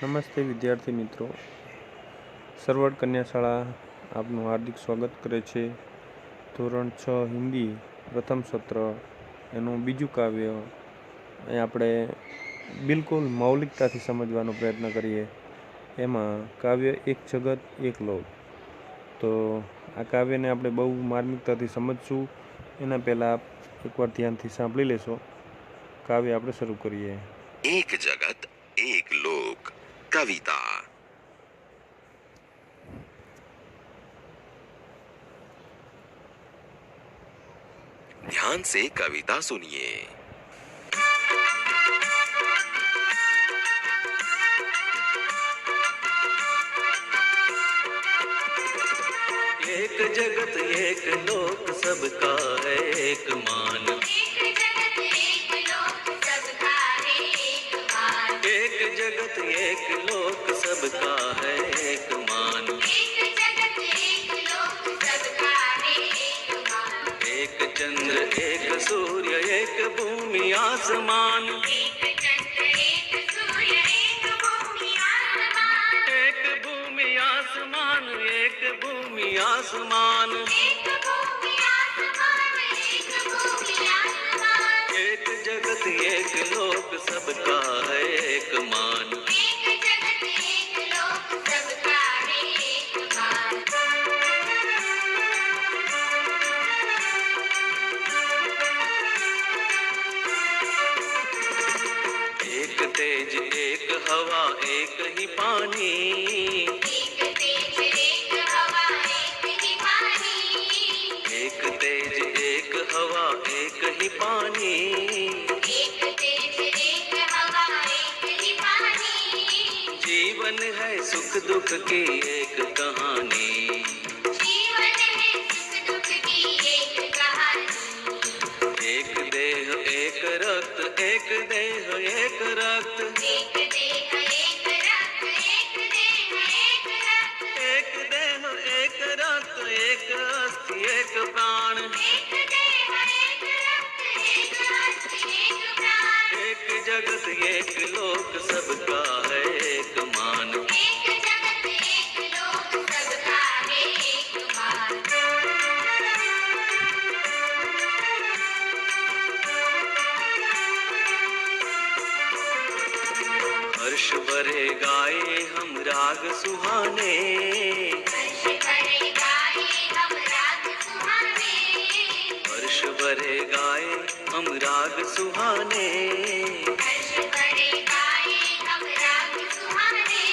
नमस्ते विद्यार्थी मित्रों, સરવડ કન્યા શાળા આપનું હાર્દિક સ્વાગત કરે છે। ધોરણ 6 હિન્દી પ્રથમ સત્ર એનું બીજું કાવ્ય અહીં આપણે બિલકુલ મૌલિકતાથી સમજવાનો પ્રયત્ન કરીએ। એમાં કાવ્ય એક જગત એક લોક। તો આ કાવ્યને આપણે બહુ માર્મિકતાથી સમજશું। એના પહેલાં એકવાર ધ્યાનથી સાંભળી લેશો। કાવ્ય આપણે શરૂ કરીએ। एक जगत एक लोक कविता। ध्यान से कविता सुनिए। एक जगत एक लोक सबका है एक मान। एक जगत एक लोक सबका है एक मान। एक जगत एक लोक सबका है एक मान। एक जगत एक लोक सबका है एक मान। एक चंद्र एक सूर्य एक भूमि आसमान। एक चंद्र एक सूर्य एक भूमि आसमान। एक भूमि आसमान एक भूमि आसमान। एक भूमि आसमान एक भूमि आसमान। एक जगत एक लोक सबका है एक मान। एक जगत एक लोक सबका है एक मान। एक तेज एक हवा एक ही पानी। एक तेज एक हवा एक ही पानी। एक तेज एक हवा एक ही पानी। एक तेज एक हवा एक ही पानी। जीवन है सुख दुख की एक कहानी। जीवन है सुख दुख की एक कहानी। एक देह एक रक्त एक देह एक रक्त। एक देह एक रक्त एक देह एक रक्त। एक देह एक रक्त एक अस्थि एक प्राण। एक देह एक रक्त एक अस्थि एक प्राण। एक जगत एक लोक सबका है एक मान। एक जगत एक लोक सबका है एक मान। हर्ष भरे गाए हम राग सुहाने। हर्ष भरे गाए हम राग सुहाने। हर्ष भरे गाए हम राग सुहाने। हर्ष भरे गाए हम राग सुहाने।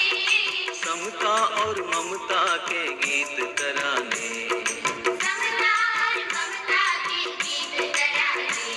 समता और ममता के गीत तराने। समता और ममता के गीत तराने।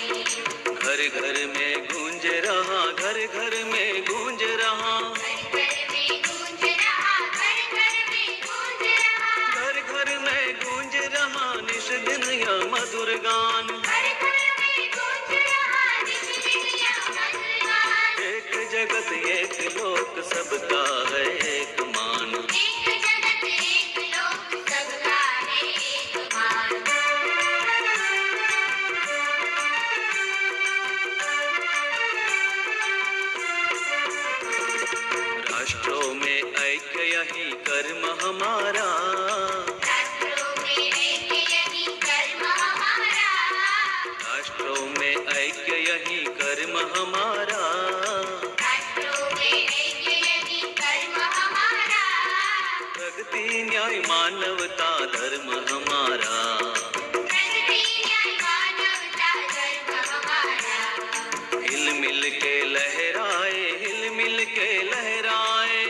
घर घर में गूंज रहा घर घर में गूंज रहा। घर घर में गूंज रहा घर घर में गूंज रहा। घर घर में गूंज रहा निश दिन यह मधुर गान। घर घर में गूंज रहा निश्चित यह मधुर गान। एक जगत एक लोक सबका है एक मान। एक जगत एक लोक सबका है एक मान। राष्ट्रों में ऐक्य यही कर्म हमारा। राष्ट्रों में ऐक्य यही कर्म हमारा। राष्ट्रों में ऐक्य यही कर्म हमारा। राष्ट्रों में ऐक्य यही कर्म हमारा। प्रगति न्याय मानवता धर्म हमारा। प्रगति न्याय मानवता धर्म हमारा। हिल मिल के लहराए हिल मिल के लहराए।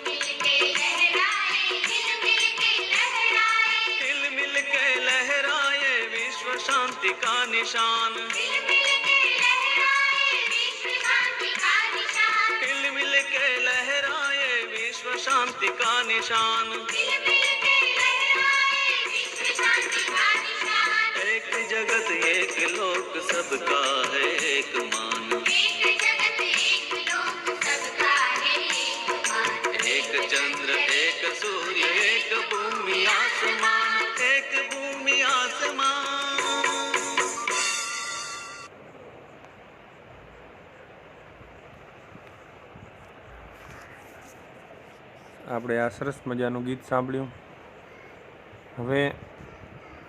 मिल के लहराए हिल मिल के लहराए। हिल मिल के लहराए विश्व शांति का निशान। मिल मिल के लहराए विश्व शांति का निशान। हिल मिल के लहराए विश्व शांति का निशान। मिल मिल के लहराए विश्व शांति का निशान। एक जगत एक लोक सबका है एक मान। एक जगत एक लोक सबका है एक मान। एक चंद्र एक सूर्य एक भूमि आसमान। एक भूमि आसमान। આપણે આ સરસ મજાનું ગીત સાંભળ્યું. હવે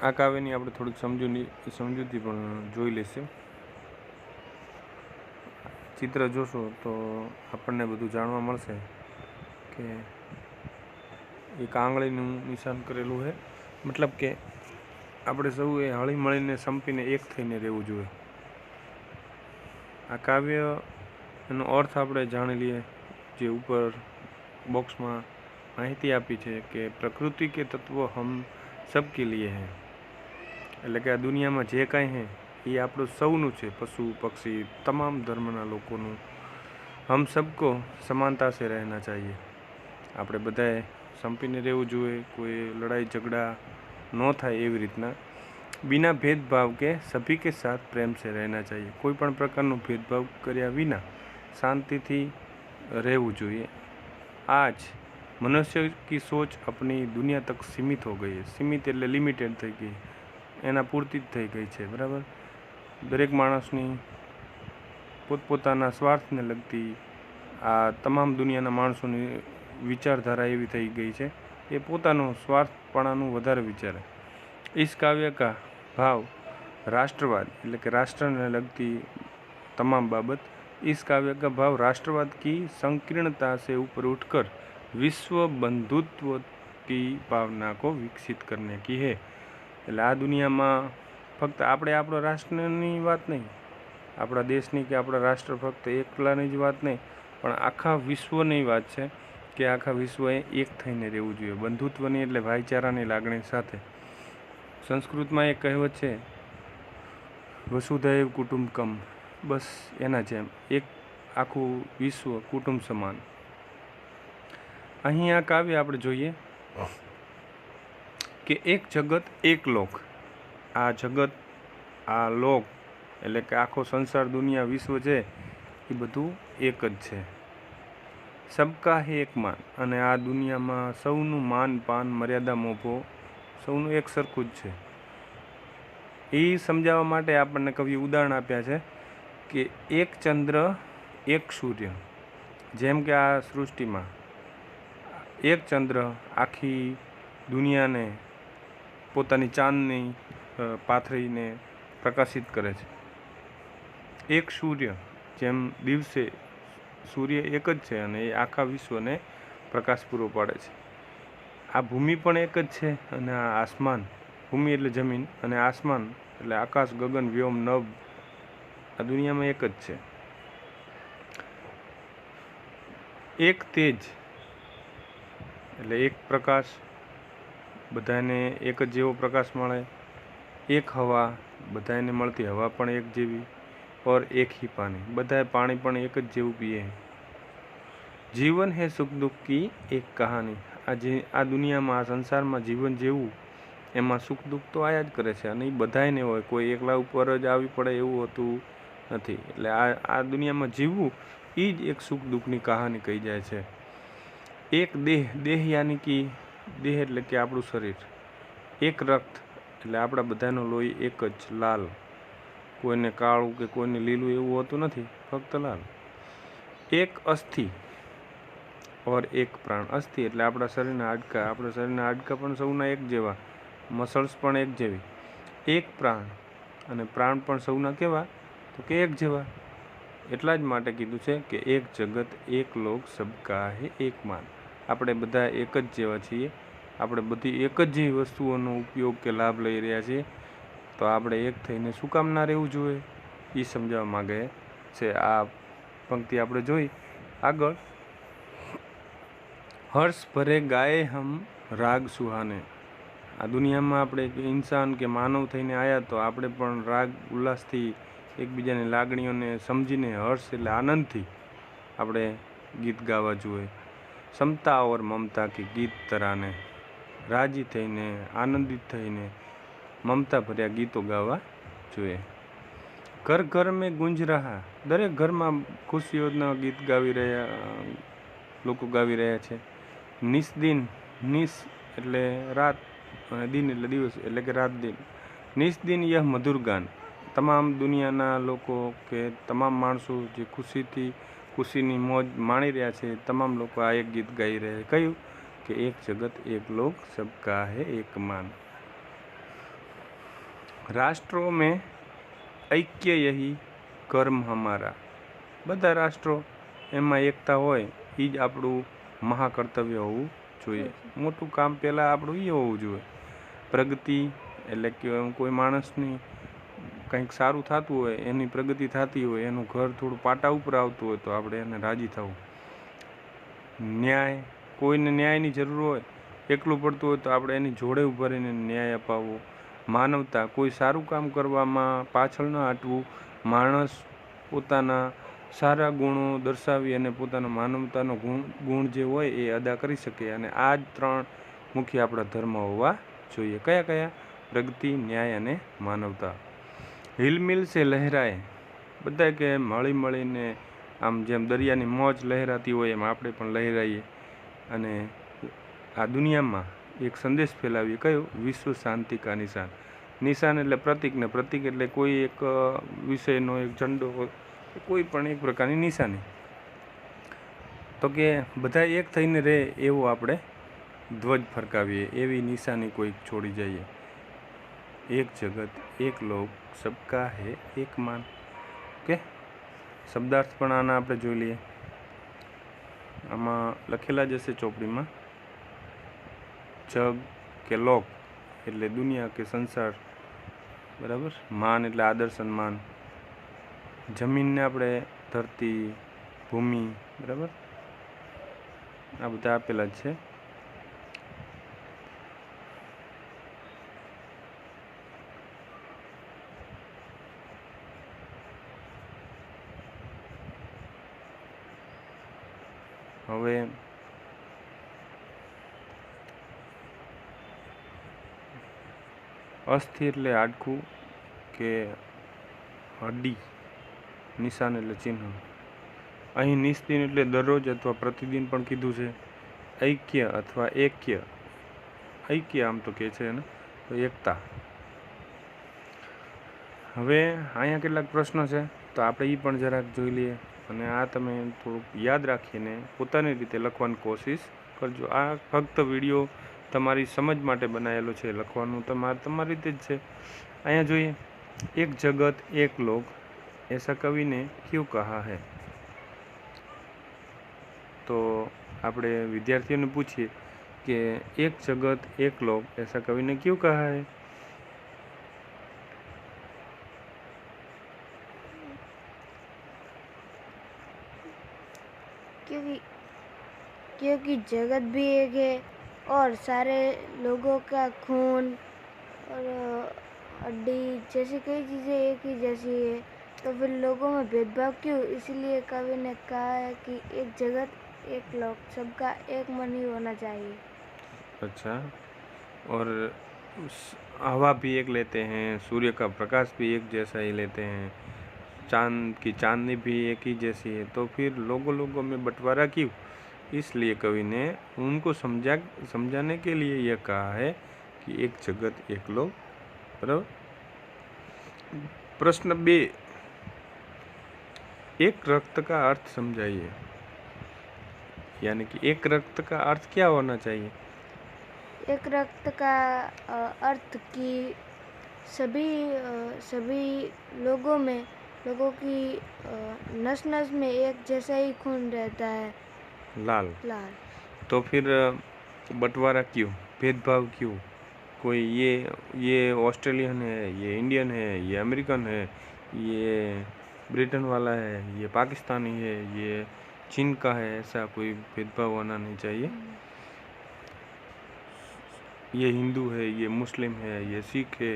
આ કાવ્યની આપણે થોડીક સમજૂતી પણ જોઈ લઈશું. ચિત્ર જોશો તો આપણને બધું જાણવા મળશે કે એક આંગળીનું નિશાન કરેલું છે, મતલબ કે આપણે સૌએ હળી મળીને સંપીને એક થઈને રહેવું જોઈએ. આ કાવ્ય એનો અર્થ આપણે જાણી લઈએ. જે ઉપર બોક્સમાં માહિતી આપી છે કે પ્રકૃતિ કે તત્વ હમ સબ કે લીએ હૈ, એટલે કે આ દુનિયામાં જે કાંઈ હે એ આપણું સૌનું છે, પશુ પક્ષી તમામ ધર્મના લોકોનું. હમ સબકો સમાનતા સે રહેના ચાહીએ, આપણે બધાએ સંપીને રહેવું જોઈએ, કોઈ લડાઈ ઝઘડા ન થાય એવી રીતના. બિના ભેદભાવ કે સભી કે સાથ પ્રેમ સે રહેના ચાહીએ, કોઈ પણ પ્રકારનો ભેદભાવ કર્યા વિના શાંતિથી રહેવું જોઈએ. आज मनुष्य की सोच अपनी दुनिया तक सीमित हो गई है. सीमित એટલે લિમિટેડ થઈ ગઈ, એના પૂરતી જ થઈ ગઈ છે. બરાબર, દરેક માણસની પોતપોતાના સ્વાર્થને લગતી આ તમામ દુનિયાના માણસોની વિચારધારા એવી થઈ ગઈ છે એ પોતાનું સ્વાર્થપણાનું વધારે વિચારે. इस काव्य का भाव राष्ट्रवाद એટલે કે રાષ્ટ્રને લગતી તમામ બાબત. इस काव्य का भाव राष्ट्रवाद की संकीर्णता से ऊपर उठकर विश्व बंधुत्व की भावना को विकसित करने की है. એટલે આ દુનિયામાં ફક્ત આપણે આપણો રાષ્ટ્રની વાત નહીં, આપણા દેશની કે આપણા રાષ્ટ્ર ફક્ત એકલાની જ વાત નહીં, પણ આખા વિશ્વની વાત છે કે આખા વિશ્વએ એક થઈને રહેવું જોઈએ. બંધુત્વની એટલે ભાઈચારાની લાગણી સાથે. સંસ્કૃતમાં એક કહેવત છે, વસુધૈવ કુટુંબકમ, બસ એના જેમ એક આખું વિશ્વ કુટુંબ સમાન. અહીં આ કાવ્ય આપણે જોઈએ કે એક જગત એક લોક. આ જગત, આ લોક એટલે કે આખો સંસાર, દુનિયા, વિશ્વ છે એ બધું એક જ છે. સબકા હે એક માન, અને આ દુનિયામાં સૌનું માન પાન મર્યાદા મોભો સૌનું એક સરખું જ છે. એ સમજાવવા માટે આપણને કવિએ ઉદાહરણ આપ્યા છે કે એક ચંદ્ર એક સૂર્ય. જેમ કે આ સૃષ્ટિમાં એક ચંદ્ર આખી દુનિયાને પોતાની ચાંદની પાથરીને પ્રકાશિત કરે છે. એક સૂર્ય, જેમ દિવસે સૂર્ય એક જ છે અને એ આખા વિશ્વને પ્રકાશ પૂરો પાડે છે. આ ભૂમિ પણ એક જ છે અને આ આસમાન, ભૂમિ એટલે જમીન અને આસમાન એટલે આકાશ, ગગન, વ્યોમ, નભ, આ દુનિયામાં એક જ છે. એક તેજ એટલે એક પ્રકાશ, બધાને એક જ જેવો પ્રકાશ મળે. એક હવા, બધાને મળતી હવા પણ એક જેવી. और एक ही पानी, બધાએ પાણી પણ એક જ જેવું પીએ. જીવન હે સુખ દુઃખ કી એક કહાની. આ દુનિયામાં, આ સંસારમાં જીવન જેવું, એમાં સુખ દુઃખ તો આયા જ કરે છે અને એ બધાને હોય, કોઈ એકલા ઉપર જ આવી પડે એવું હોતું નથી. એટલે આ દુનિયામાં જીવવું એ જ એક સુખ દુઃખની કહાની કહી જાય છે. એક દેહ, દેહ યાની કે દેહ એટલે કે આપણું શરીર. એક રક્ત એટલે આપણા બધાનો લોહી એક જ, લાલ, કોઈને કાળું કે કોઈને લીલું એવું હોતું નથી, ફક્ત લાલ. એક અસ્થિ ઓર એક પ્રાણ. અસ્થિ એટલે આપણા શરીરના હાડકાં, આપણા શરીરના હાડકાં પણ સૌના એક જેવા, મસલ્સ પણ એક જેવી. એક પ્રાણ, અને પ્રાણ પણ સૌના કેવા, તો કે એક જેવા. એટલા જ માટે કીધું છે કે એક જગત એક લોક સબકા હે એક માન. આપણે બધા એક જ જેવા છીએ, આપણે બધી એક જ જેવી વસ્તુઓનો ઉપયોગ કે લાભ લઈ રહ્યા છીએ, તો આપણે એક થઈને શું કામ ના રહેવું જોઈએ એ સમજાવવા માગે છે. આ પંક્તિ આપણે જોઈ આગળ. હર્ષ ભરે ગાયે હમ રાગ સુહાને. આ દુનિયામાં આપણે ઇન્સાન કે માનવ થઈને આવ્યા તો આપણે પણ રાગ ઉલ્લાસથી એકબીજાની લાગણીઓને સમજીને, હર્ષ એટલે આનંદથી આપણે ગીત ગાવા જોઈએ. સમતા ઓર મમતા કે ગીત તરાને. રાજી થઈને, આનંદિત થઈને મમતા ભર્યા ગીતો ગાવા જોઈએ. ઘર ઘર મેં ગુંજ રહા. દરેક ઘરમાં ખુશીઓના ગીત ગાવી રહ્યા, લોકો ગાવી રહ્યા છે. નિસ્દિન, નિસ એટલે રાત અને દિન એટલે દિવસ, એટલે કે રાત દિન. નિસ્દિન યહ મધુર ગાન. તમામ દુનિયાના લોકો કે તમામ માણસો જે ખુશીથી ખુશીની મોજ માણી રહ્યા છે તમામ લોકો આ એક ગીત ગાઈ રહ્યા છે. કયું કે એક જગત એક લોક સબકા હે એક માન. રાષ્ટ્રો મેં ऐक्य यही कर्म हमारा. બધા રાષ્ટ્રો એમાં એકતા હોય એ જ આપણું મહાકર્તવ્ય હોવું જોઈએ. મોટું કામ પહેલાં આપણું એ હોવું જોઈએ. પ્રગતિ એટલે કે કોઈ માણસની કંઈક સારું થતું હોય, એની પ્રગતિ થતી હોય, એનું ઘર થોડું પાટા ઉપર આવતું હોય તો આપણે એને રાજી થવું. ન્યાય, કોઈને ન્યાયની જરૂર હોય, એકલું પડતું હોય તો આપણે એની જોડે ઊભા રહીને ન્યાય અપાવવો. માનવતા, કોઈ સારું કામ કરવામાં પાછળ ન હટવું, માણસ પોતાના સારા ગુણો દર્શાવી અને પોતાના માનવતાનો ગુણ જે હોય એ અદા કરી શકે. અને આ જ 3 મુખ્ય આપણા ધર્મ હોવા જોઈએ. કયા કયા? પ્રગતિ, ન્યાય અને માનવતા. હિલમિલ સે લહેરાય. બધા કે મળી મળીને આમ જેમ દરિયાની મોજ લહેરાતી હોય એમ આપણે પણ લહેરાઈએ અને આ દુનિયામાં એક સંદેશ ફેલાવીએ. કયો? વિશ્વ શાંતિ કા નિશાન. નિશાન એટલે પ્રતિક, ને પ્રતિક એટલે કોઈ એક વિષયનો એક ઝંડો, કોઈ પણ એક પ્રકારની નિશાની. તો કે બધા એક થઈને રહે એવો આપણે ધ્વજ ફરકાવીએ, એવી નિશાની કોઈક છોડી જઈએ. એક જગત એક લોક સબકા હે એક માન. ઓકે, શબ્દાર્થ પણ આના આપણે જોઈ લઈએ. આમાં લખેલા જ હશે ચોપડીમાં. જગ કે લોક એટલે દુનિયા કે સંસાર, બરાબર. માન એટલે આદર સન્માન. જમીનને આપણે ધરતી, ભૂમિ, બરાબર, આ બધા આપેલા જ છે. હવે અસ્થિર એટલે હાડકું કે હડ્ડી, નિશાન એટલે ચિહ્ન. અહીં નિસ્દિન એટલે દરરોજ અથવા પ્રતિદિન પણ કીધું છે. ઐક્ય અથવા એક્ય, ઐક્ય આમ તો કહે છે એને, તો એકતા. હવે અહીંયા કેટલાક પ્રશ્નો છે તો આપણે એ પણ જરાક જોઈ લઈએ અને આ તમે થોડુંક યાદ રાખીને પોતાની રીતે લખવાની કોશિશ કરજો. આ ફક્ત વિડીયો તમારી સમજ માટે બનાવેલો છે, લખવાનું તમારી રીતે જ છે. અહીંયા જોઈએ, એક જગત એક લોક ऐसा कवि ने क्यों कहा है. तो આપણે વિદ્યાર્થીઓને પૂછીએ કે એક જગત એક લોક ऐसा कवि ने क्यों कहा है. क्योंकि जगत भी एक है और सारे लोगों का खून और हड्डी जैसी कई चीज़ें एक ही जैसी है, तो फिर लोगों में भेदभाव क्यों. इसलिए कवि ने कहा है कि एक जगत एक लोक सबका एक मन ही होना चाहिए. अच्छा, और हवा भी एक लेते हैं, सूर्य का प्रकाश भी एक जैसा ही लेते हैं, चांद की चांदनी भी एक ही जैसी है, तो फिर लोगों में बंटवारा क्यों. इसलिए कवि ने उनको समझाने के लिए यह कहा है कि एक जगत एक लोक. बराबर. प्रश्न 2, एक रक्त का अर्थ समझाइए. यानी कि एक रक्त का अर्थ क्या होना चाहिए. एक रक्त का अर्थ कि सभी लोगों की नस नस में एक जैसा ही खून रहता है, लाल. तो फिर बंटवारा क्यों, भेदभाव क्यों. कोई ये ऑस्ट्रेलियन है, ये इंडियन है, ये अमेरिकन है, ये ब्रिटेन वाला है, ये पाकिस्तानी है, ये चीन का है, ऐसा कोई भेदभाव होना नहीं चाहिए. ये हिंदू है, ये मुस्लिम है, ये सिख है,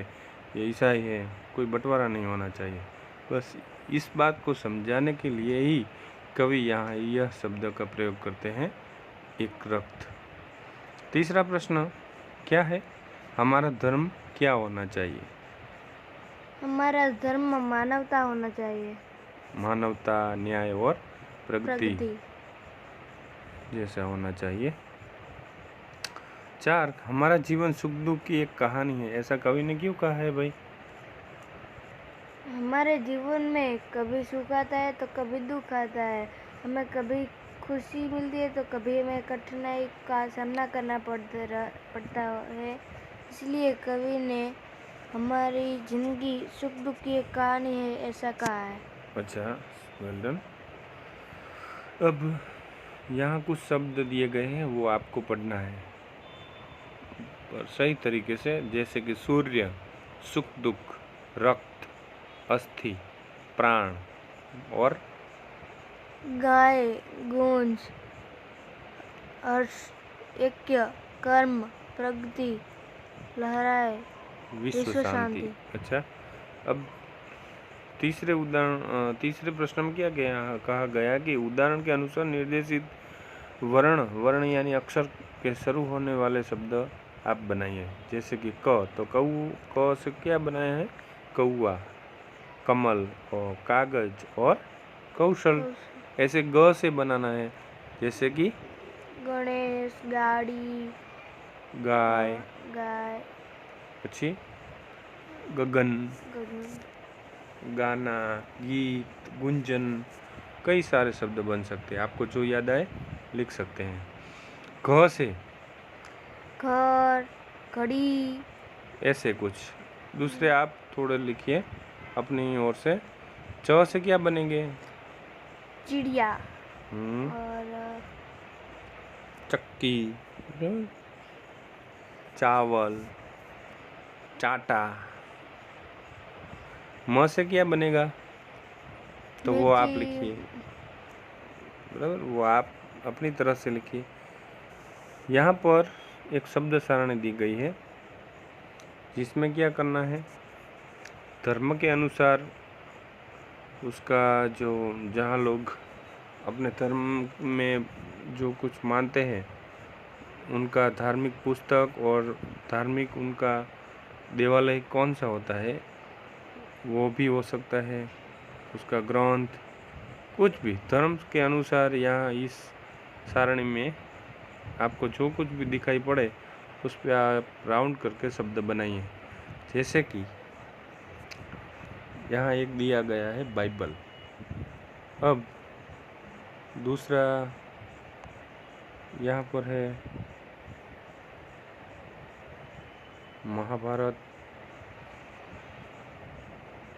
ये ईसाई है, कोई बंटवारा नहीं होना चाहिए. बस इस बात को समझाने के लिए ही कवि यहाँ यह शब्द का प्रयोग करते हैं, एक रक्त. तीसरा प्रश्न क्या है, हमारा धर्म क्या होना चाहिए. हमारा धर्म मानवता होना चाहिए. मानवता, न्याय और प्रगति जैसा होना चाहिए. 4, हमारा जीवन सुख दुख की एक कहानी है, ऐसा कवि ने क्यों कहा है भाई. हमारे जीवन में कभी सुख आता है तो कभी दुख आता है, हमें कभी खुशी मिलती है तो कभी हमें कठिनाई का सामना करना पड़ता है। इसलिए कवि ने हमारी जिंदगी सुख दुख की एक कहानी है ऐसा कहा है। अच्छा, वेल डन। अब यहाँ कुछ शब्द दिए गए हैं, वो आपको पढ़ना है पर सही तरीके से, जैसे कि सूर्य, सुख दुख, रक्त, अस्थि, प्राण और गाय, गूंज, हर्ष, ऐक्य, कर्म, प्रगति, लहराए, विश्व शांति। अच्छा, अब तीसरे प्रश्न में क्या कहा गया कि उदाहरण के अनुसार निर्देशित वर्ण यानी अक्षर के शुरू होने वाले शब्द आप बनाइए। जैसे कि क, तो क से क्या बनाया है? कौआ, कमल और कागज और कौशल। ऐसे ग से बनाना है, जैसे कि गणेश, गाड़ी, गाय, गाय, પછી गगन, गगन, गाना, गीत, गुंजन, कई सारे शब्द बन सकते हैं। आपको जो याद आए लिख सकते हैं। घ से घर, घड़ी, ऐसे कुछ दूसरे आप थोड़े लिखिए अपनी ओर से। च से क्या बनेंगे? चिड़िया हम्म, और चक्की, चावल, चाटा। म से क्या बनेगा? तो वो आप मिर्ची, लिखिए, बराबर, वो आप अपनी तरह से लिखिए। यहाँ पर एक शब्द सारणी दी गई है जिसमें क्या करना है, धर्म के अनुसार उसका जो जहाँ लोग अपने धर्म में जो कुछ मानते हैं उनका धार्मिक पुस्तक और धार्मिक उनका देवालय कौन सा होता है वो भी हो सकता है, उसका ग्रंथ, कुछ भी धर्म के अनुसार यहाँ इस सारणी में आपको जो कुछ भी दिखाई पड़े उस पर आप राउंड करके शब्द बनाइए। जैसे कि यहाँ एक दिया गया है बाइबल। अब दूसरा यहाँ पर है महाभारत,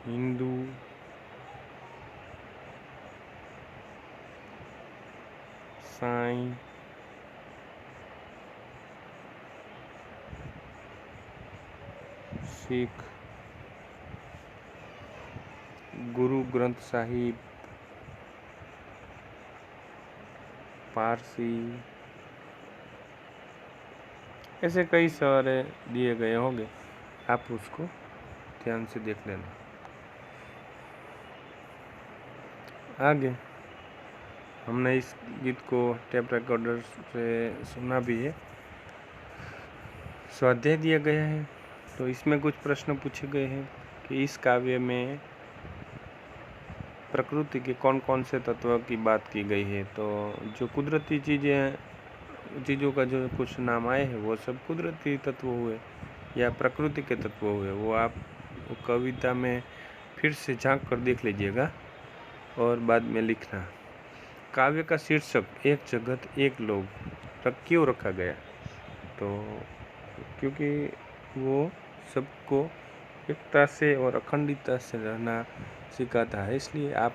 हिंदू, साईं, सिख, गुरु ग्रंथ साहिब, पारसी, ऐसे कई सारे दिए गए होंगे, आप उसको ध्यान से देख लेना। आगे हमने इस गीत को टेप रिकॉर्डर से सुना भी है। स्वाध्याय दिया गया है तो इसमें कुछ प्रश्न पूछे गए हैं कि इस काव्य में प्रकृति के कौन कौन से तत्व की बात की गई है। तो जो कुदरती चीज़ों का जो कुछ नाम आए हैं वो सब कुदरती तत्व हुए या प्रकृति के तत्व हुए। वो आप कविता में फिर से झांक कर देख लीजिएगा और बाद में लिखना। काव्य का शीर्षक एक जगत एक लोक क्यों रखा गया? तो क्योंकि वो सबको एकता से और अखंडितता से रहना सिखाता है, इसलिए आप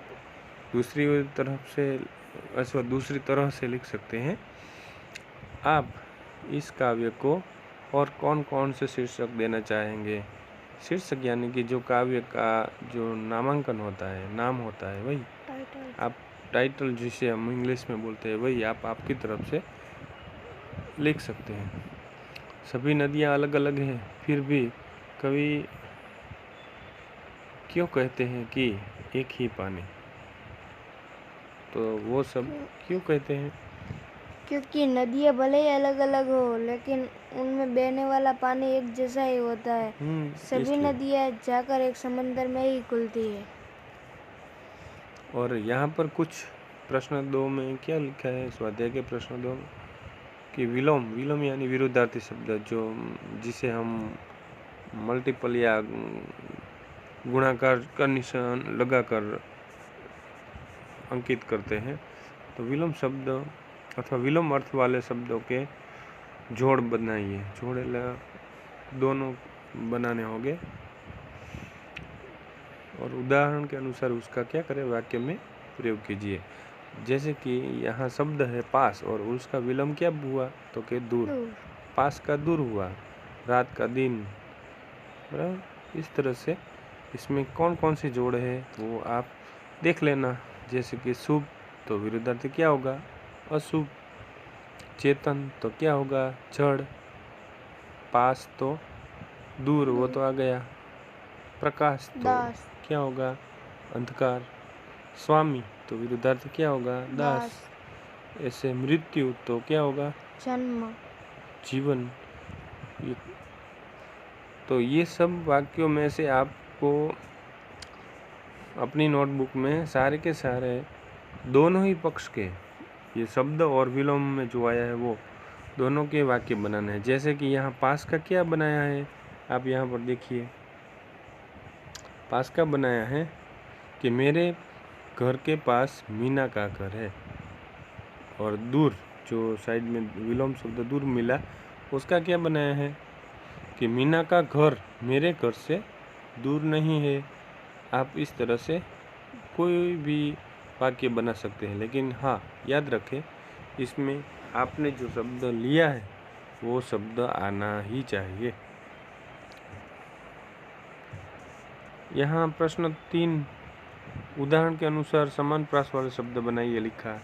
दूसरी तरह से लिख सकते हैं। आप इस काव्य को और कौन कौन से शीर्षक देना चाहेंगे? शीर्षक यानी कि जो काव्य का जो नामांकन होता है, नाम होता है, वही आप टाइटल जिसे हम इंग्लिश में बोलते हैं वही आप आपकी तरफ से लिख सकते हैं। सभी नदियाँ अलग अलग हैं, फिर भी कवि क्यों कहते हैं कि एक ही पानी? तो वो सब क्यों कहते हैं? क्योंकि नदियाँ भले ही अलग अलग हो लेकिन उनमें बहने वाला पानी एक जैसा ही होता है। सभी इसलिए। नदियाँ जाकर एक समंदर में ही खुलती है। और यहाँ पर कुछ प्रश्न 2 में क्या लिखा है, स्वाध्याय के प्रश्न 2 में कि विलोम यानी विरुद्धार्थी शब्द जिसे हम मल्टीपल या गुणाकार का निशान लगाकर अंकित करते हैं, तो विलोम शब्द अथवा विलोम अर्थ वाले शब्दों के जोड़ बनाइए। जोड़ दोनों बनाने होंगे और उदाहरण के अनुसार उसका क्या करें, वाक्य में प्रयोग कीजिए। जैसे कि यहाँ शब्द है पास और उसका विलोम क्या हुआ, तो के दूर। दूर। पास का दूर हुआ, रात का दिन, बराबर। इस तरह से इसमें कौन कौन से जोड़ है वो आप देख लेना। जैसे कि शुभ तो विरुद्धार्थी क्या होगा, अशुभ। चेतन तो क्या होगा, जड़। पास तो दूर, वो तो आ गया। प्रकाश तो दास। क्या होगा, अंधकार। स्वामी तो विरुद्धार्थी क्या होगा, दास। ऐसे मृत्यु तो क्या होगा, जन्म। जीवन। तो ये सब वाक्यों में से आपको अपनी नोटबुक में सारे के सारे दोनों ही पक्ष के ये शब्द और विलोम में जो आया है वो दोनों के वाक्य बनाने हैं। जैसे कि यहाँ पास का क्या बनाया है, आप यहाँ पर देखिए। पास का बनाया है कि मेरे घर के पास मीना का घर है। और दूर जो साइड में विलोम शब्द दूर मिला, उसका क्या बनाया है कि मीना का घर मेरे घर से दूर नहीं है। आप इस तरह से कोई भी वाक्य बना सकते हैं, लेकिन हाँ याद रखें इसमें आपने जो शब्द लिया है वो शब्द आना ही चाहिए। यहाँ प्रश्न 3 उदाहरण के अनुसार समान प्रास वाले शब्द बनाइए लिखा।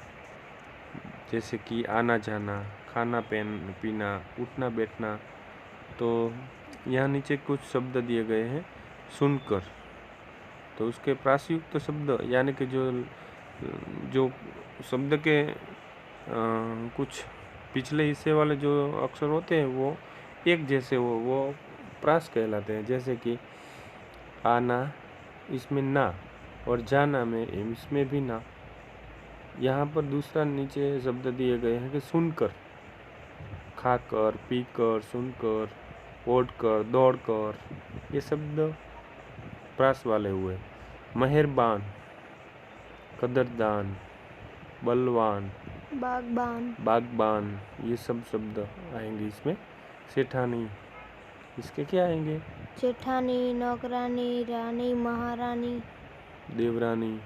जैसे कि आना जाना, खाना पीना, उठना बैठना। तो यहाँ नीचे कुछ शब्द दिए गए हैं। सुनकर, तो उसके प्रासयुक्त शब्द यानी कि जो शब्द के कुछ पिछले हिस्से वाले जो अक्षर होते हैं वो एक जैसे वो प्रास कहलाते हैं। जैसे कि आना इसमें ना और जाना में इसमें भी ना। यहाँ पर दूसरा नीचे शब्द दिए गए हैं कि सुनकर, खाकर, पीकर, सुनकर, ओढ़कर, दौड़कर, ये शब्द प्रास वाले हुए। मेहरबान, कदरदान, बलवान, बागबान, ये सब शब्द आएंगे इसमें। सेठानी, इसके क्या आएंगे, जेठानी, नौकरानी, रानी, महारानी, देवरानी।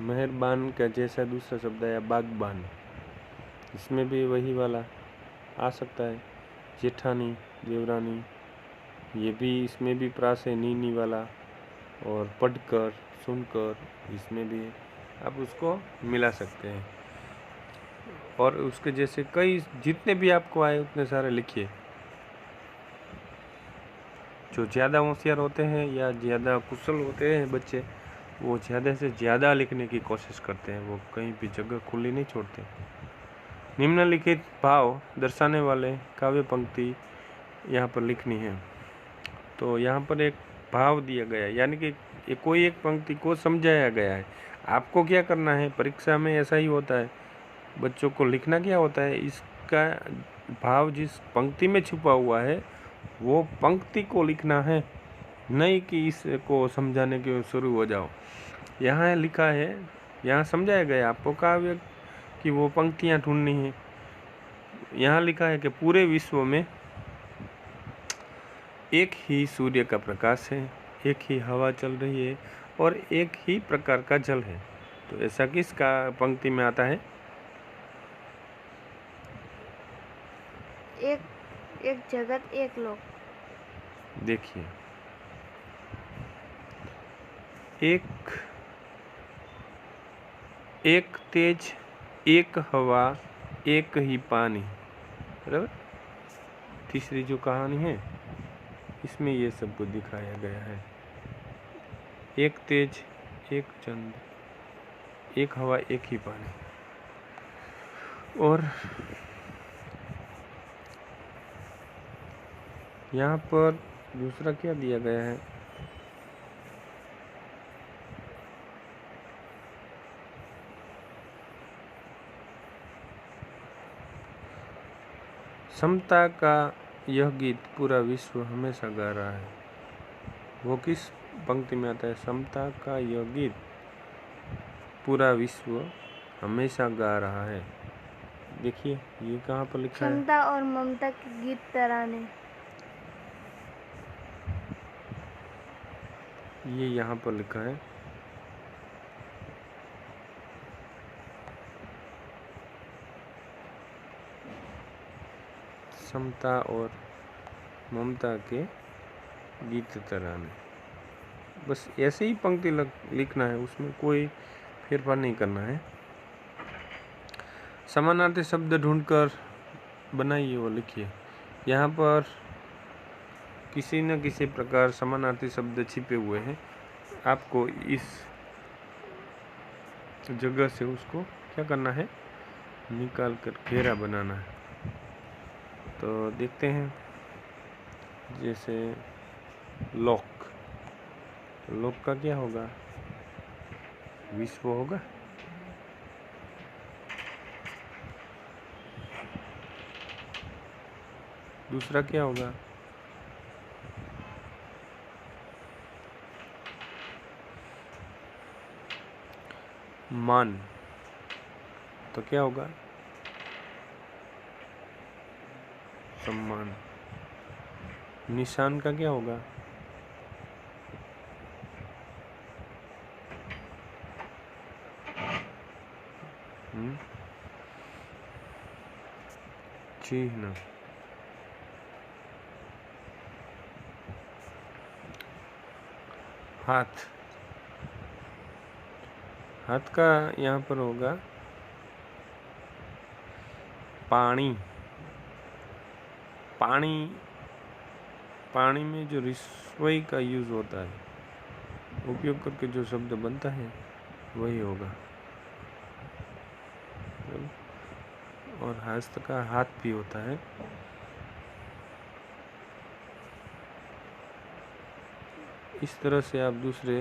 मेहरबान का जैसा दूसरा शब्द आया बागबान, इसमें भी वही वाला आ सकता है। जेठानी, देवरानी, ये भी इसमें भी प्रास है नीनी वाला। और पढ़कर, सुनकर, इसमें भी आप उसको मिला सकते हैं। और उसके जैसे कई जितने भी आपको आए उतने सारे लिखिए। जो ज़्यादा होशियार होते हैं या ज़्यादा कुशल होते हैं बच्चे, वो ज़्यादा से ज़्यादा लिखने की कोशिश करते हैं, वो कहीं भी जगह खुली नहीं छोड़ते। निम्नलिखित भाव दर्शाने वाले काव्य पंक्ति यहाँ पर लिखनी है। तो यहाँ पर एक भाव दिया गया है, यानी कि कोई एक पंक्ति को समझाया गया है। आपको क्या करना है, परीक्षा में ऐसा ही होता है, बच्चों को लिखना क्या होता है, इसका भाव जिस पंक्ति में छुपा हुआ है वो पंक्ति को लिखना है, नहीं कि इसको समझाने के शुरू हो जाओ। यहाँ लिखा है, यहाँ समझाया गया आपको काव्य कि वो पंक्तियाँ ढूंढनी है। यहाँ लिखा है कि पूरे विश्व में एक ही सूर्य का प्रकाश है, एक ही हवा चल रही है और एक ही प्रकार का जल है। तो ऐसा किसका पंक्ति में आता है, एक जगत एक लोक। देखिए एक तेज, एक हवा, एक ही पानी, बराबर। तीसरी जो कहानी है इसमें ये सब कुछ दिखाया गया है। एक तेज, एक चंद, एक हवा, एक ही पानी। और यहाँ पर दूसरा क्या दिया गया है, समता का यह गीत पूरा विश्व हमेशा गा रहा है। वो किस पंक्ति में आता है, समता का यह गीत पूरा विश्व हमेशा गा रहा है। देखिए ये कहाँ पर लिखा है? क्षमता और ममता के गीत तराने। ये यहाँ पर लिखा है। समता और ममता के गीत तराने। बस ऐसे ही पंक्ति लिखना है, उसमें कोई फेरफार नहीं करना है। समानार्थी शब्द ढूंढकर बनाइए और लिखिए। यहाँ पर किसी न किसी प्रकार समानार्थी शब्द छिपे हुए हैं, आपको इस जगह से उसको क्या करना है, निकाल कर घेरा बनाना है। तो देखते हैं, जैसे लॉक, तो लॉक का क्या होगा? विश्व होगा। दूसरा क्या होगा? मान, तो क्या होगा? सम्मान। निशान का क्या होगा? चिन्ह। हाथ, हाथ का यहाँ पर होगा पानी। पानी, पानी में जो रिश्वई का यूज होता है, उपयोग करके जो शब्द बनता है वही होगा। और हस्त का हाथ भी होता है। इस तरह से आप दूसरे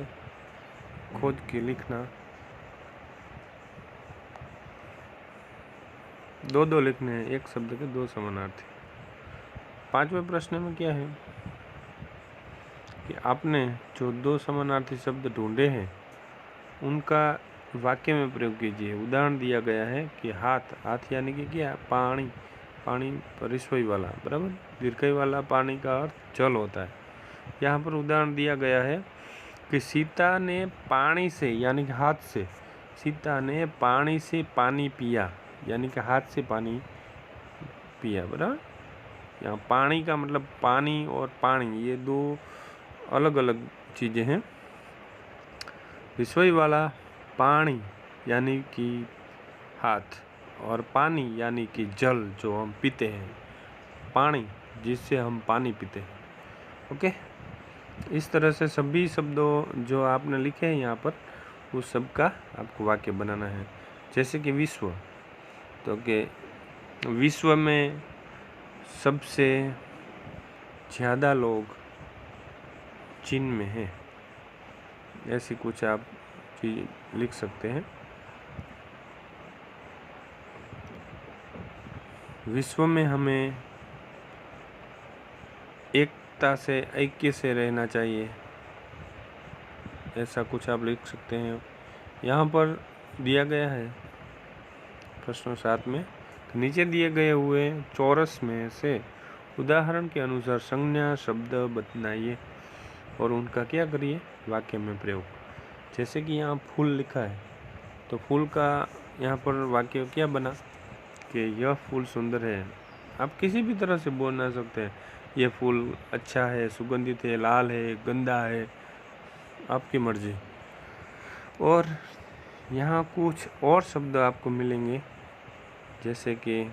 खोज के लिखना, दो लिखने हैं, एक शब्द के दो समानार्थी। पांचवें प्रश्न में क्या है कि आपने जो दो समानार्थी शब्द ढूंढे हैं उनका वाक्य में प्रयोग कीजिए। उदाहरण दिया गया है कि हाथ, हाथ यानी कि क्या? पानी, पानी परिस्वई वाला, बराबर। दीर्घई वाला पानी का अर्थ जल होता है। यहाँ पर उदाहरण दिया गया है कि सीता ने पानी से यानी कि हाथ से, सीता ने पानी से पानी पिया, यानी कि हाथ से पानी पिया, बराबर। यहाँ पानी का मतलब पानी और पानी ये दो अलग अलग चीज़ें हैं। विश्वई वाला पानी यानी कि हाथ, और पानी यानी कि जल जो हम पीते हैं, पानी जिससे हम पानी पीते हैं। ओके, इस तरह से सभी शब्दों जो आपने लिखे हैं यहाँ पर, उस सब का आपको वाक्य बनाना है। जैसे कि विश्व, तो कि विश्व में सबसे ज़्यादा लोग चीन में हैं, ऐसी कुछ आप चीज लिख सकते हैं। विश्व में हमें एकता से, ऐक्य से रहना चाहिए, ऐसा कुछ आप लिख सकते हैं। यहाँ पर दिया गया है प्रश्न 7 में, नीचे दिए गए हुए चौरस में से उदाहरण के अनुसार संज्ञा शब्द बनाइए और उनका क्या करिए, वाक्य में प्रयोग। जैसे कि यहाँ फूल लिखा है, तो फूल का यहाँ पर वाक्य क्या बना कि यह फूल सुंदर है। आप किसी भी तरह से बोलना सकते हैं, यह फूल अच्छा है, सुगंधित है, लाल है, गंदा है, आपकी मर्जी। और यहाँ कुछ और शब्द आपको मिलेंगे, जैसे कि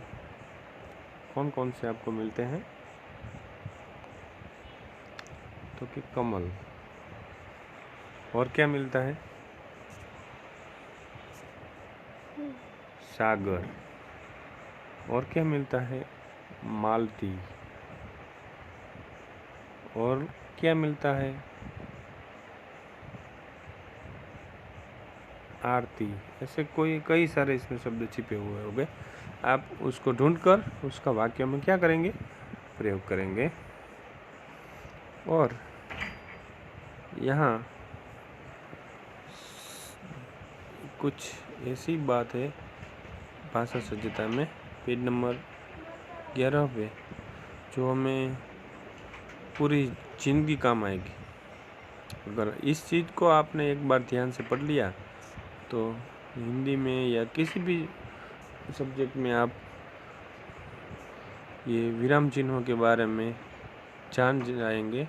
कौन कौन से आपको मिलते हैं, तो कि कमल, और क्या मिलता है, सागर, और क्या मिलता है, मालती, और क्या मिलता है, आरती। ऐसे कोई कई सारे इसमें शब्द छिपे हुए होंगे। आप उसको ढूंढकर उसका वाक्य में क्या करेंगे, प्रयोग करेंगे। और यहाँ कुछ ऐसी बात है भाषा सज्जता में पेज नंबर 11 पे जो हमें पूरी जिंदगी काम आएगी। अगर इस चीज़ को आपने एक बार ध्यान से पढ़ लिया तो हिंदी में या किसी भी सब्जेक्ट में आप ये विराम चिन्हों के बारे में जान जाएंगे।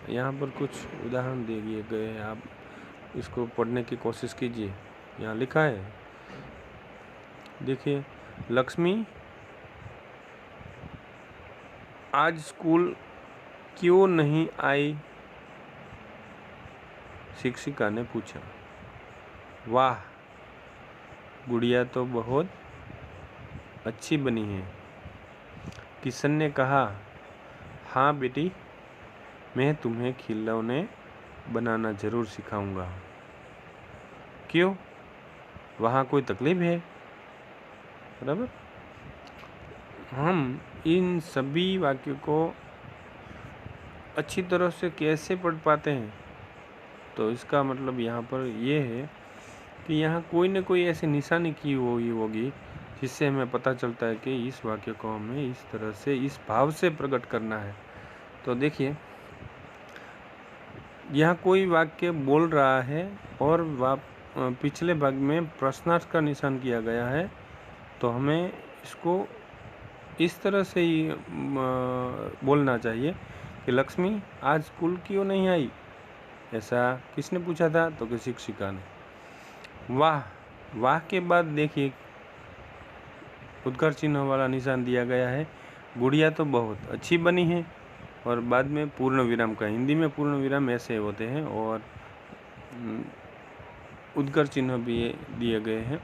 यहाँ पर कुछ उदाहरण दिए गए हैं, आप इसको पढ़ने की कोशिश कीजिए। यहाँ लिखा है, देखिए, लक्ष्मी आज स्कूल क्यों नहीं आई? शिक्षिका ने पूछा। वाह, गुड़िया तो बहुत अच्छी बनी है। किशन ने कहा, हाँ बेटी, मैं तुम्हें खिलौने बनाना जरूर सिखाऊंगा। क्यों, वहाँ कोई तकलीफ है? बराबर। हम इन सभी वाक्यों को अच्छी तरह से कैसे पढ़ पाते हैं? तो इसका मतलब यहाँ पर ये है कि यहाँ कोई न कोई ऐसी निशानी की हुई होगी जिससे हमें पता चलता है कि इस वाक्य को हमें इस तरह से, इस भाव से प्रकट करना है। तो देखिए, यहाँ कोई वाक्य बोल रहा है और पिछले भाग में प्रश्नार्थ का निशान किया गया है, तो हमें इसको इस तरह से ही बोलना चाहिए कि लक्ष्मी आज स्कूल क्यों नहीं आई? ऐसा किसने पूछा था? तो कि शिक्षिका ने। वाह, वाह के बाद देखिए उद्गार चिन्ह वाला निशान दिया गया है। गुड़िया तो बहुत अच्छी बनी है, और बाद में पूर्ण विराम का, हिंदी में पूर्ण विराम ऐसे होते हैं और उद्गार चिन्ह भी दिए गए हैं।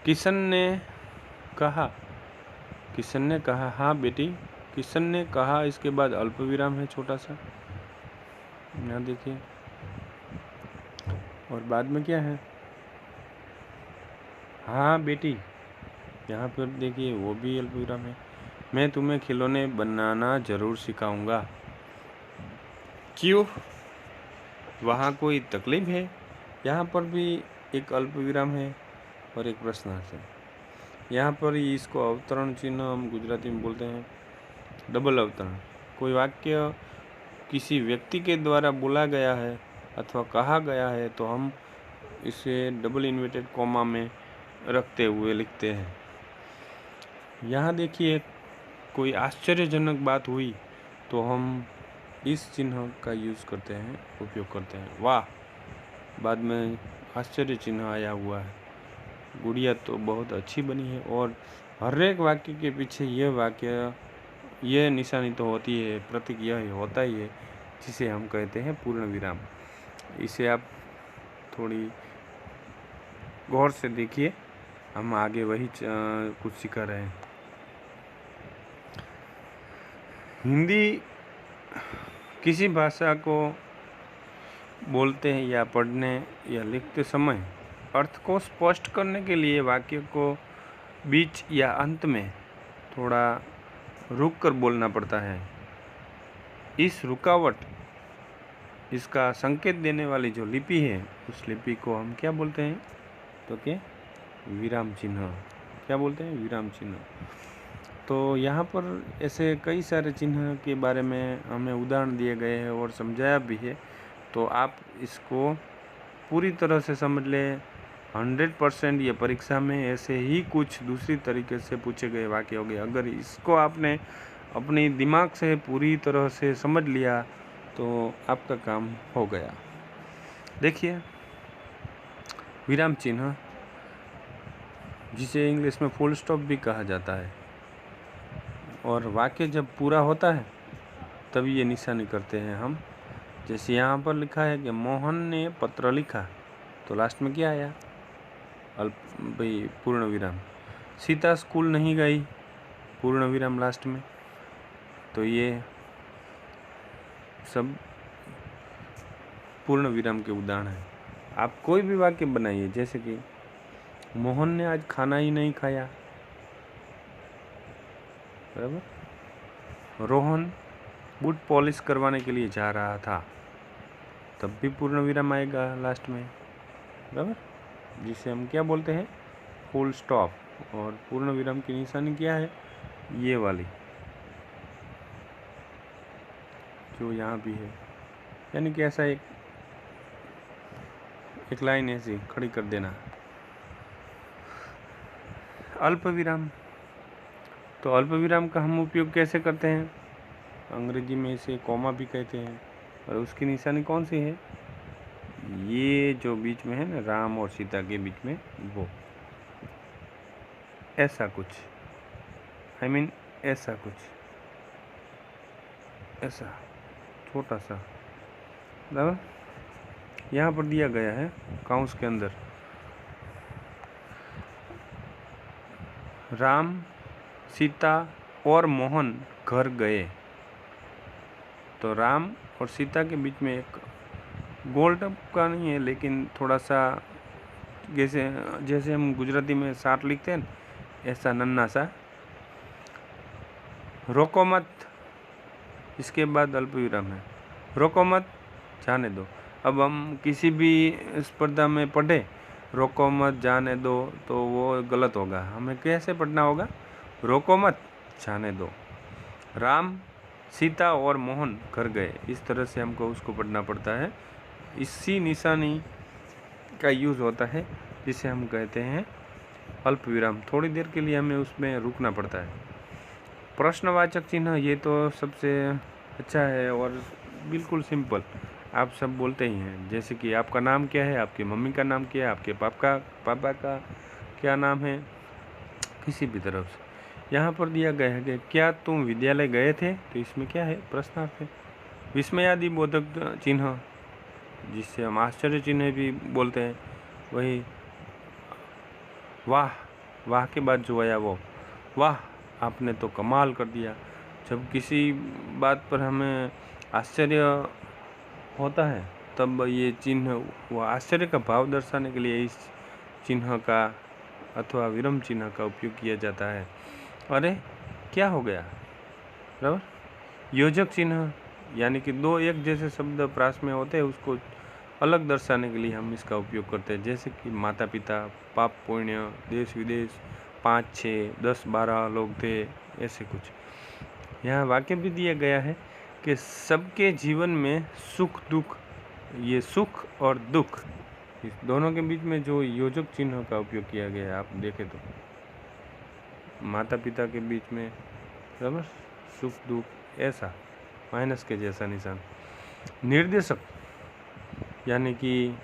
किशन ने कहा, हाँ बेटी, किशन ने कहा। इसके बाद अल्प विराम है छोटा सा, यहाँ देखिए। और बाद में क्या है? हाँ बेटी, यहाँ पर देखिए वो भी अल्प विराम है। मैं तुम्हें खिलौने बनाना जरूर सिखाऊंगा। क्यों, वहाँ कोई तकलीफ है? यहाँ पर भी एक अल्प विराम है और एक प्रश्नार्थ है। यहाँ पर इसको अवतरण चिन्ह हम गुजराती में बोलते हैं डबल अवतरण। कोई वाक्य किसी व्यक्ति के द्वारा बोला गया है अथवा कहा गया है तो हम इसे डबल इन्वर्टेड कॉमा में रखते हुए लिखते हैं। यहाँ देखिए, कोई आश्चर्यजनक बात हुई तो हम इस चिन्ह का यूज़ करते हैं, उपयोग करते हैं। वाह, बाद में आश्चर्य चिन्ह आया हुआ है। गुड़िया तो बहुत अच्छी बनी है, और हर एक वाक्य के पीछे यह निशानी तो होती है, प्रतीक यह होता ही है, जिसे हम कहते हैं पूर्ण विराम। इसे आप थोड़ी गौर से देखिए, हम आगे वही कुछ सिखा रहे हैं। हिंदी किसी भाषा को बोलते हैं या पढ़ने या लिखते समय अर्थ को स्पष्ट करने के लिए वाक्य को बीच या अंत में थोड़ा रुक कर बोलना पड़ता है। इस रुकावट, इसका संकेत देने वाली जो लिपि है, उस लिपि को हम क्या बोलते हैं? तो क्या? विराम चिन्ह। क्या बोलते हैं? विराम चिन्ह। तो यहाँ पर ऐसे कई सारे चिन्ह के बारे में हमें उदाहरण दिए गए हैं और समझाया भी है, तो आप इसको पूरी तरह से समझ लें। 100% ये परीक्षा में ऐसे ही कुछ दूसरी तरीके से पूछे गए वाक्य हो गए। अगर इसको आपने अपनी दिमाग से पूरी तरह से समझ लिया तो आपका काम हो गया। देखिए, विराम चिन्ह, जिसे इंग्लिश में फुल स्टॉप भी कहा जाता है, और वाक्य जब पूरा होता है तभी ये निशानी करते हैं हम। जैसे यहाँ पर लिखा है कि मोहन ने पत्र लिखा, तो लास्ट में क्या आया? भाई पूर्ण विराम। सीता स्कूल नहीं गई, पूर्ण विराम लास्ट में। तो ये सब पूर्ण विराम के उदाहरण हैं। आप कोई भी वाक्य बनाइए, जैसे कि मोहन ने आज खाना ही नहीं खाया, बराबर। रोहन बूट पॉलिश करवाने के लिए जा रहा था, तब भी पूर्ण विराम आएगा लास्ट में, बराबर। जिसे हम क्या बोलते हैं, फुल स्टॉप। और पूर्ण विराम की निशानी क्या है, ये वाली जो यहाँ भी है, यानी कि ऐसा एक लाइन ऐसी खड़ी कर देना। अल्प विराम, तो अल्प विराम का हम उपयोग कैसे करते हैं, अंग्रेजी में इसे कॉमा भी कहते हैं। और उसकी निशानी कौन सी है, ये जो बीच में है ना, राम और सीता के बीच में, वो ऐसा कुछ, ऐसा कुछ, ऐसा छोटा सा, बराबर यहाँ पर दिया गया है काउंस के अंदर। राम, सीता और मोहन घर गए। तो राम और सीता के बीच में एक गोल टप का नहीं है, लेकिन थोड़ा सा जैसे हम गुजराती में साट लिखते हैं ना, ऐसा नन्ना सा, रोको मत, इसके बाद अल्प विराम है, रोको मत, जाने दो। अब हम किसी भी स्पर्धा में पढ़े रोको मत, जाने दो, तो वो गलत होगा। हमें कैसे पढ़ना होगा, रोको मत, जाने दो। राम, सीता और मोहन घर गए, इस तरह से हमको उसको पढ़ना पड़ता है। इसी निशानी का यूज़ होता है जिसे हम कहते हैं अल्प विराम। थोड़ी देर के लिए हमें उसमें रुकना पड़ता है। प्रश्नवाचक चिन्ह, ये तो सबसे अच्छा है और बिल्कुल सिंपल, आप सब बोलते ही हैं। जैसे कि आपका नाम क्या है, आपकी मम्मी का नाम क्या है, आपके पापा का क्या नाम है, किसी भी तरफ से। यहाँ पर दिया गया है कि क्या तुम विद्यालय गए थे, तो इसमें क्या है, प्रश्नार्थ है। विस्मयादि बोधक चिन्ह, जिससे हम आश्चर्य चिन्ह भी बोलते हैं, वही वाह, वाह के बाद जो आया वो वाह, आपने तो कमाल कर दिया। जब किसी बात पर हमें आश्चर्य होता है, तब ये चिन्ह, वो आश्चर्य का भाव दर्शाने के लिए इस चिन्ह का अथवा विराम चिन्ह का उपयोग किया जाता है। अरे क्या हो गया, बराबर। योजक चिन्ह, यानी कि दो एक जैसे शब्द प्रास में होते हैं, उसको अलग दर्शाने के लिए हम इसका उपयोग करते हैं। जैसे कि माता पिता, पाप पुण्य, देश विदेश, 5, 6, 10, 12 लोग थे, ऐसे कुछ। यहाँ वाक्य भी दिया गया है कि सबके जीवन में सुख दुख, ये सुख और दुख, इस दोनों के बीच में जो योजक चिन्ह का उपयोग किया गया है, आप देखें तो माता पिता के बीच में, बराबर, सुख दुख, ऐसा माइनस के जैसा निशान। निर्देशक, यानी कि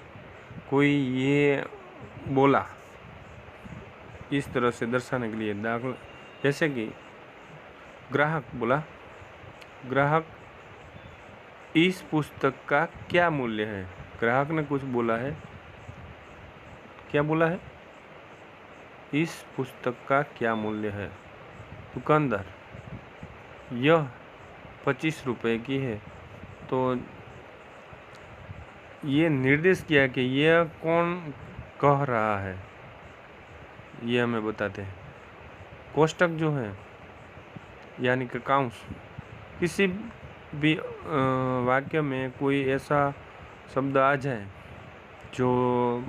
कोई ये बोला, इस तरह से दर्शाने के लिए दाखिल, जैसे कि ग्राहक बोला, ग्राहक इस पुस्तक का क्या मूल्य है। ग्राहक ने कुछ बोला है, क्या बोला है, इस पुस्तक का क्या मूल्य है। दुकानदार, यह 25 रुपए की है। तो ये निर्देश किया कि यह कौन कह रहा है, ये हमें बताते हैं। कोष्टक जो है, यानी कि काउंस, किसी भी वाक्य में कोई ऐसा शब्द आ जाए जो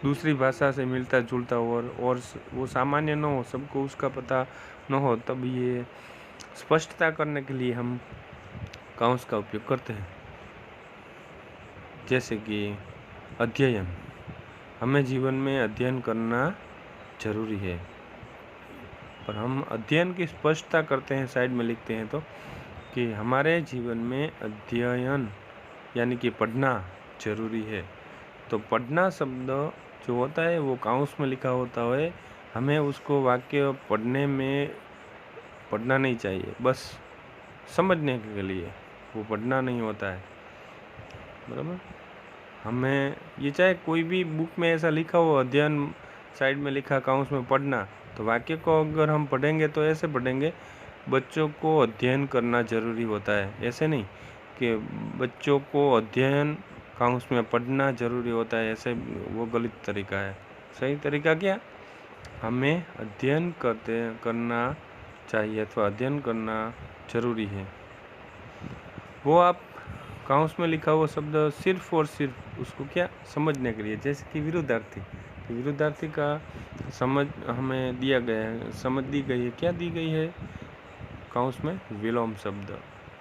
दूसरी भाषा से मिलता जुलता हो और वो सामान्य न हो, सबको उसका पता न हो, तब ये स्पष्टता करने के लिए हम काउंस का उपयोग करते हैं। जैसे कि अध्ययन, हमें जीवन में अध्ययन करना जरूरी है, पर हम अध्ययन की स्पष्टता करते हैं, साइड में लिखते हैं, तो कि हमारे जीवन में अध्ययन यानी कि पढ़ना जरूरी है। तो पढ़ना शब्द जो होता है वो काउंस में लिखा होता है। हमें उसको वाक्य पढ़ने में पढ़ना नहीं चाहिए, बस समझने के लिए, वो पढ़ना नहीं होता है, बराबर। हमें ये चाहे कोई भी बुक में ऐसा लिखा हो, अध्ययन साइड में लिखा, काउंस में पढ़ना, तो वाक्य को अगर हम पढ़ेंगे तो ऐसे पढ़ेंगे, बच्चों को अध्ययन करना जरूरी होता है। ऐसे नहीं कि बच्चों को अध्ययन काउंस में पढ़ना जरूरी होता है, ऐसे वो गलत तरीका है। सही तरीका क्या, हमें अध्ययन करना चाहिए अथवा अध्ययन करना जरूरी है। वो आप काउंस में लिखा हुआ शब्द सिर्फ और सिर्फ उसको क्या समझने के लिए, जैसे कि विरुद्धार्थी, तो विरुद्धार्थी का समझ हमें दिया गया है, समझ दी गई है, क्या दी गई है काउंस में, विलोम शब्द।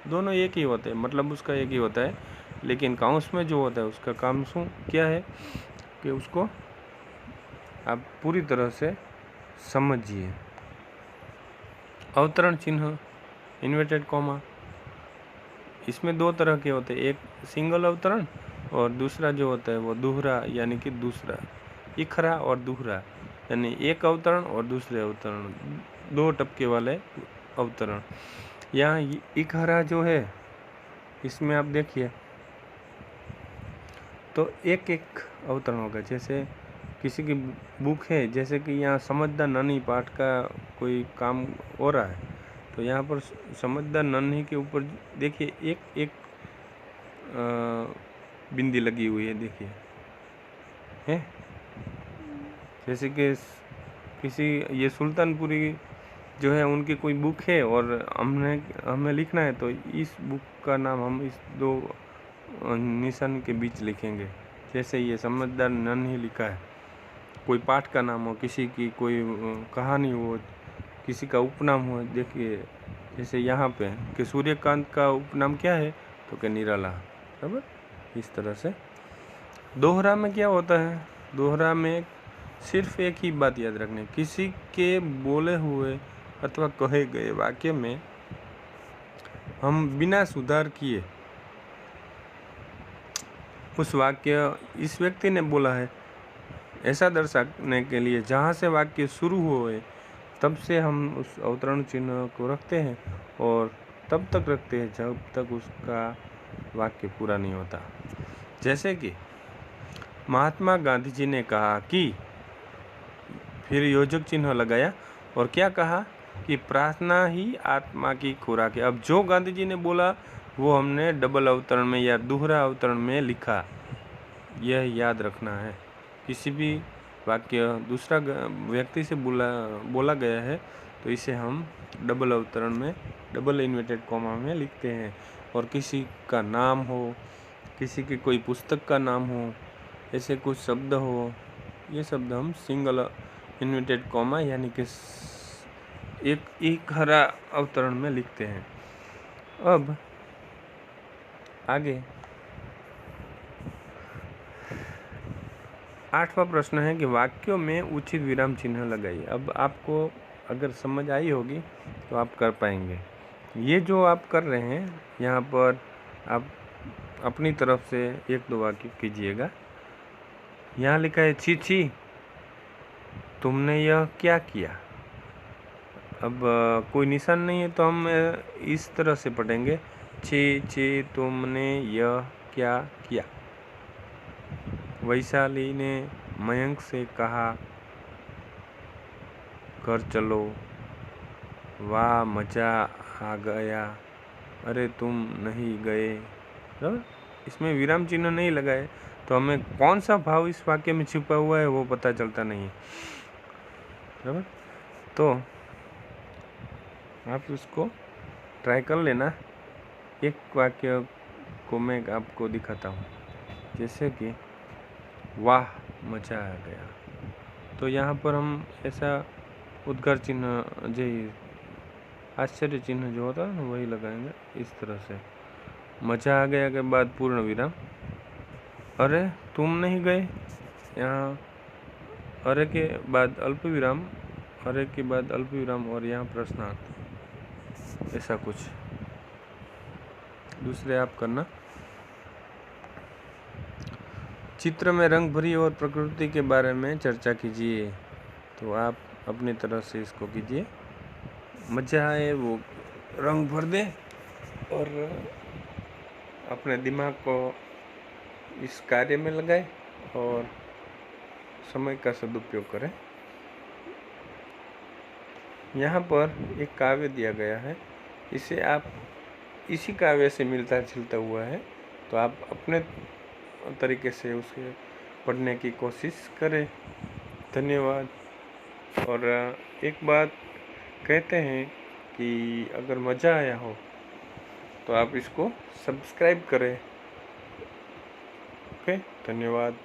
दोनों एक ही होते हैं, मतलब उसका एक ही होता है, लेकिन काउंस में जो होता है उसका काम क्या है कि उसको आप पूरी तरह से समझिए। अवतरण चिन्ह इन्वर्टेड कॉमा, इसमें दो तरह के होते हैं, एक सिंगल अवतरण और दूसरा जो होता है वो दोहरा, यानी कि दूसरा, इखरा और दोहरा, यानी एक अवतरण और दूसरे अवतरण, दो टपके वाले अवतरण। यहाँ इखरा जो है इसमें आप देखिए तो एक एक अवतरण होगा। जैसे किसी की बुक है, जैसे कि यहाँ समझदार नन्ही पाठ का कोई काम हो रहा है, तो यहाँ पर समझदार नन्ही के ऊपर देखिए एक एक बिंदी लगी हुई है, देखिए है। जैसे कि किसी ये सुल्तानपुरी जो है उनकी कोई बुक है और हमें लिखना है, तो इस बुक का नाम हम इस दो निशान के बीच लिखेंगे। जैसे ये समझदार नन्ही लिखा है, कोई पाठ का नाम हो, किसी की कोई कहानी हो, किसी का उपनाम हो, देखिए जैसे यहाँ पे कि सूर्यकांत का उपनाम क्या है, तो कि निराला, बराबर। इस तरह से दोहरा में क्या होता है, दोहरा में सिर्फ एक ही बात याद रखनी, किसी के बोले हुए अथवा कहे गए वाक्य में हम बिना सुधार किए उस वाक्य इस व्यक्ति ने बोला है ऐसा दर्शाने के लिए जहाँ से वाक्य शुरू हुए तब से हम उस अवतरण चिन्ह को रखते हैं और तब तक रखते हैं जब तक उसका वाक्य पूरा नहीं होता। जैसे कि महात्मा गांधी जी ने कहा कि, फिर योजक चिन्ह लगाया और क्या कहा कि प्रार्थना ही आत्मा की खुराक है। अब जो गांधी जी ने बोला वो हमने डबल अवतरण में या दोहरा अवतरण में लिखा, यह याद रखना है। किसी भी वाक्य दूसरा व्यक्ति से बोला गया है तो इसे हम डबल अवतरण में, डबल इन्वर्टेड कॉमा में लिखते हैं। और किसी का नाम हो, किसी की कोई पुस्तक का नाम हो, ऐसे कुछ शब्द हो, ये शब्द हम सिंगल इन्वर्टेड कॉमा यानी कि एक हरा अवतरण में लिखते हैं। अब आगे 8वां प्रश्न है कि वाक्यों में उचित विराम चिन्ह लगाइए। अब आपको अगर समझ आई होगी तो आप कर पाएंगे। ये जो आप कर रहे हैं यहाँ पर आप अपनी तरफ से एक दो वाक्य कीजिएगा। यहाँ लिखा है छी छी तुमने यह क्या किया। अब कोई निशान नहीं है तो हम इस तरह से पढ़ेंगे, छी छी तुमने यह क्या किया। वैशाली ने मयंक से कहा घर चलो, वाह मज़ा आ गया, अरे तुम नहीं गए। इसमें विराम चिन्ह नहीं लगाए तो हमें कौन सा भाव इस वाक्य में छिपा हुआ है वो पता चलता नहीं है, बराबर। तो आप उसको ट्राई कर लेना। एक वाक्य को मैं आपको दिखाता हूँ, जैसे कि वाह मज़ा आ गया, तो यहाँ पर हम ऐसा उद्गार चिन्ह जो आश्चर्य चिन्ह जो होता है ना वही लगाएंगे इस तरह से। मज़ा आ गया के बाद पूर्ण विराम, अरे तुम नहीं गए, यहाँ अरे के बाद अल्प विराम, अरे के बाद अल्प विराम और यहाँ प्रश्नार्थ, ऐसा कुछ दूसरे आप करना। चित्र में रंग भरी और प्रकृति के बारे में चर्चा कीजिए, तो आप अपनी तरह से इसको कीजिए। मज़ा आए वो रंग भर दें और अपने दिमाग को इस कार्य में लगाए और समय का सदुपयोग करें। यहाँ पर एक काव्य दिया गया है, इसे आप इसी काव्य से मिलता जुलता हुआ है, तो आप अपने तरीके से उसे पढ़ने की कोशिश करें। धन्यवाद। और एक बात कहते हैं कि अगर मज़ा आया हो तो आप इसको सब्सक्राइब करें ओके, धन्यवाद।